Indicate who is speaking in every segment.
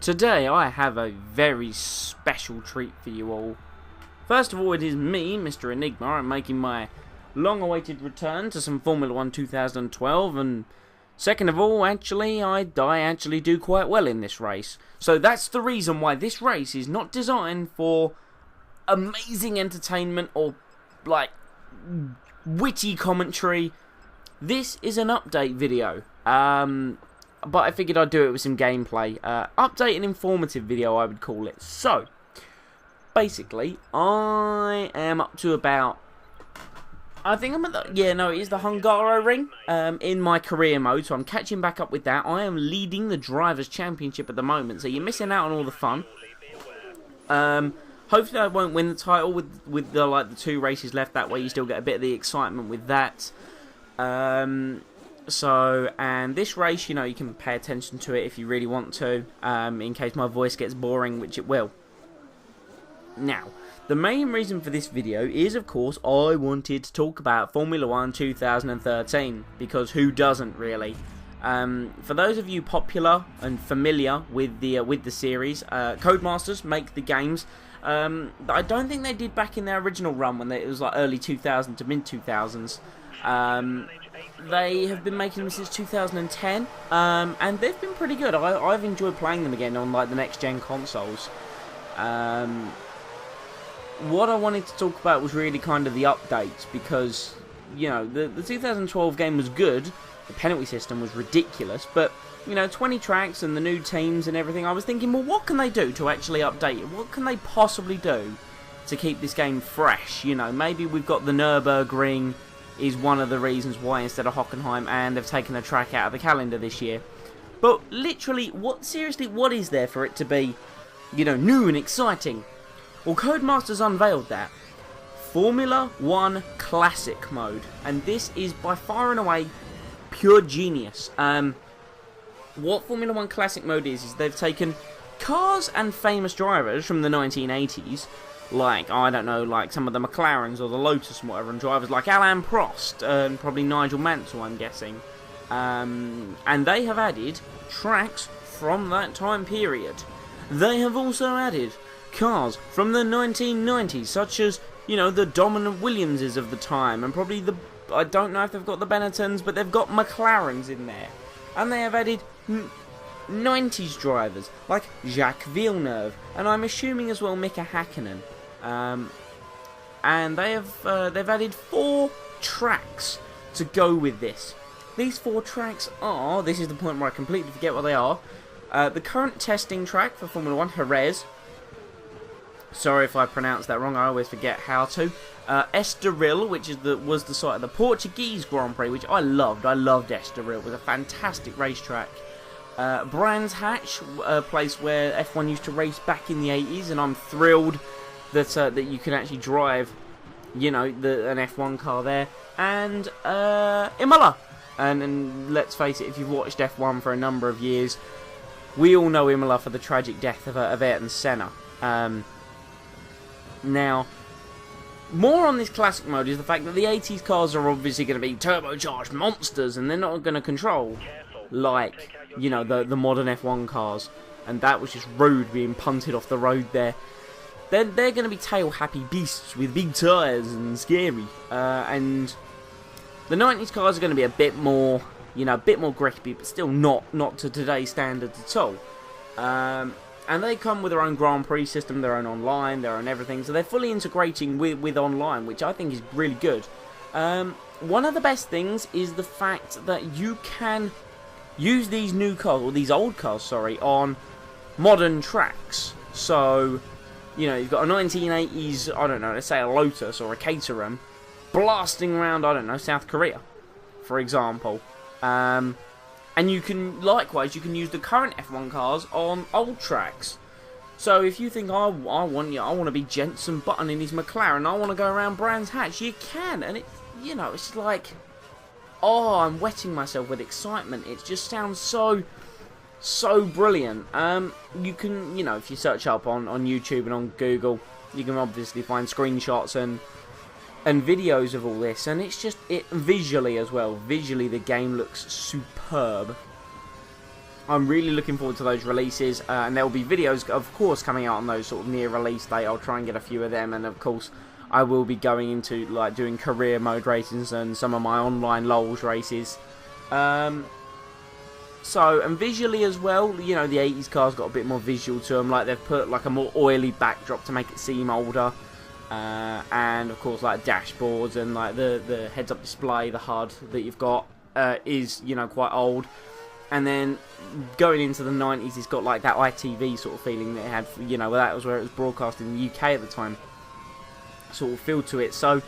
Speaker 1: Today I have a very special treat for you all. First of all, it is me, Mr. Enigma. I'm making my long-awaited return to some Formula 1 2012, and second of all, I actually do quite well in this race. So that's the reason why this race is not designed for amazing entertainment or, like, witty commentary. This is an update video. But I figured I'd do it with some gameplay. Update and informative video, I would call it. So, basically, I am up to about... I think I'm at the... Yeah, no, it is the Hungaroring in my career mode. So I'm catching back up with that. I am leading the Drivers' Championship at the moment. So you're missing out on all the fun. Hopefully I won't win the title with the 2 races left. That way you still get a bit of the excitement with that. So, and this race, you can pay attention to it if you really want to, in case my voice gets boring, which it will. Now, the main reason for this video is, of course, I wanted to talk about Formula 1 2013, because who doesn't, really? For those of you popular and familiar with the series, Codemasters make the games. I don't think they did back in their original run when it was like early 2000 to mid 2000s. They have been making them since 2010, and they've been pretty good. I've enjoyed playing them again on the next gen consoles. What I wanted to talk about was really kind of the updates, because the 2012 game was good. The penalty system was ridiculous, but 20 tracks and the new teams and everything. I was thinking, well, what can they do to actually update it? What can they possibly do to keep this game fresh? Maybe we've got the Nürburgring is one of the reasons why instead of Hockenheim, and they've taken a track out of the calendar this year. But literally, what is there for it to be, new and exciting? Well, Codemasters unveiled that. Formula 1 Classic mode, and this is by far and away pure genius. What Formula 1 Classic mode is they've taken cars and famous drivers from the 1980s, like, I don't know, like some of the McLarens or the Lotus and whatever, and drivers like Alain Prost and probably Nigel Mansell, I'm guessing. And they have added tracks from that time period. They have also added cars from the 1990s, such as, the dominant Williamses of the time, and probably I don't know if they've got the Benettons, but they've got McLarens in there. And they have added 90s drivers, like Jacques Villeneuve, and I'm assuming as well Mika Hakkinen. And they've added 4 tracks to go with this. These 4 tracks are, this is the point where I completely forget what they are, the current testing track for Formula 1, Jerez. Sorry if I pronounced that wrong, I always forget how to. Estoril, which was the site of the Portuguese Grand Prix, which I loved. I loved Estoril. It was a fantastic racetrack. Brands Hatch, a place where F1 used to race back in the 80s, and I'm thrilled that you can actually drive, an F1 car there. And Imola. And let's face it, if you've watched F1 for a number of years, we all know Imola for the tragic death of Ayrton Senna. Now, more on this classic mode is the fact that the 80s cars are obviously going to be turbocharged monsters, and they're not going to control like, the modern F1 cars. And that was just rude, being punted off the road there. They're going to be tail-happy beasts with big tyres and scary. And the 90s cars are going to be a bit more, a bit more grippy, but still not to today's standards at all. And they come with their own Grand Prix system, their own online, their own everything. So they're fully integrating with online, which I think is really good. One of the best things is the fact that you can use these new cars, or these old cars, sorry, on modern tracks. So, you've got a 1980s, I don't know, let's say a Lotus or a Caterham, blasting around, I don't know, South Korea, for example. And you can use the current F1 cars on old tracks. So if you think, I want to be Jenson Button in his McLaren, I want to go around Brands Hatch, you can. And it's like, oh, I'm wetting myself with excitement. It just sounds so brilliant. You can, if you search up on YouTube and on Google, you can obviously find screenshots and videos of all this, and it's just visually as well. Visually, the game looks superb. I'm really looking forward to those releases, and there will be videos, of course, coming out on those sort of near release date. I'll try and get a few of them, and of course, I will be going into like doing career mode races and some of my online LOLs races. And visually as well, you know, the 80s cars got a bit more visual to them. Like they've put like a more oily backdrop to make it seem older, and of course like dashboards and like the heads-up display, the HUD that you've got is, you know, quite old. And then going into the 90s, it's got like that ITV sort of feeling that it had, you know, that was where it was broadcast in the UK at the time, sort of feel to it. So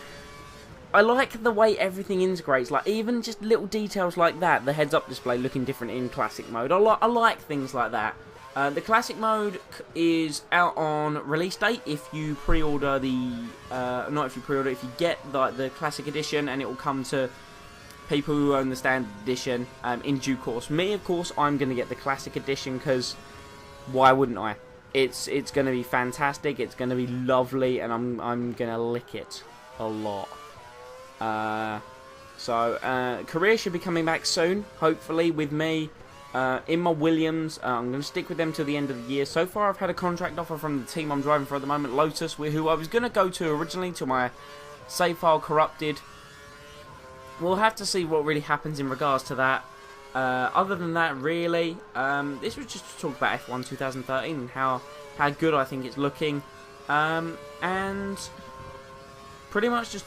Speaker 1: I like the way everything integrates, like even just little details like that, the heads-up display looking different in classic mode. I like things like that. The classic mode is out on release date if you pre-order the, if you get the classic edition, and it will come to people who own the standard edition in due course. Me, of course, I'm going to get the classic edition because why wouldn't I? It's going to be fantastic. It's going to be lovely, and I'm going to lick it a lot. Career should be coming back soon, hopefully, with me in my Williams. I'm going to stick with them till the end of the year. So far, I've had a contract offer from the team I'm driving for at the moment, Lotus, who I was going to go to originally till my save file corrupted. We'll have to see what really happens in regards to that. Other than that, really, this was just to talk about F1 2013 and how good I think it's looking. And pretty much just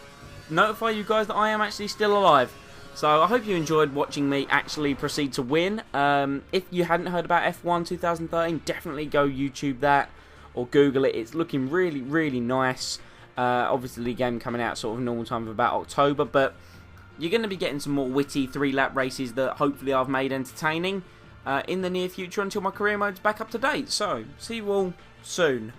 Speaker 1: notify you guys that I am actually still alive. So I hope you enjoyed watching me actually proceed to win. If you hadn't heard about F1 2013, definitely go YouTube that or Google it. It's looking really, really nice. Obviously, the game coming out sort of normal time of about October, but you're going to be getting some more witty 3-lap races that hopefully I've made entertaining in the near future until my career mode's back up to date. So, see you all soon.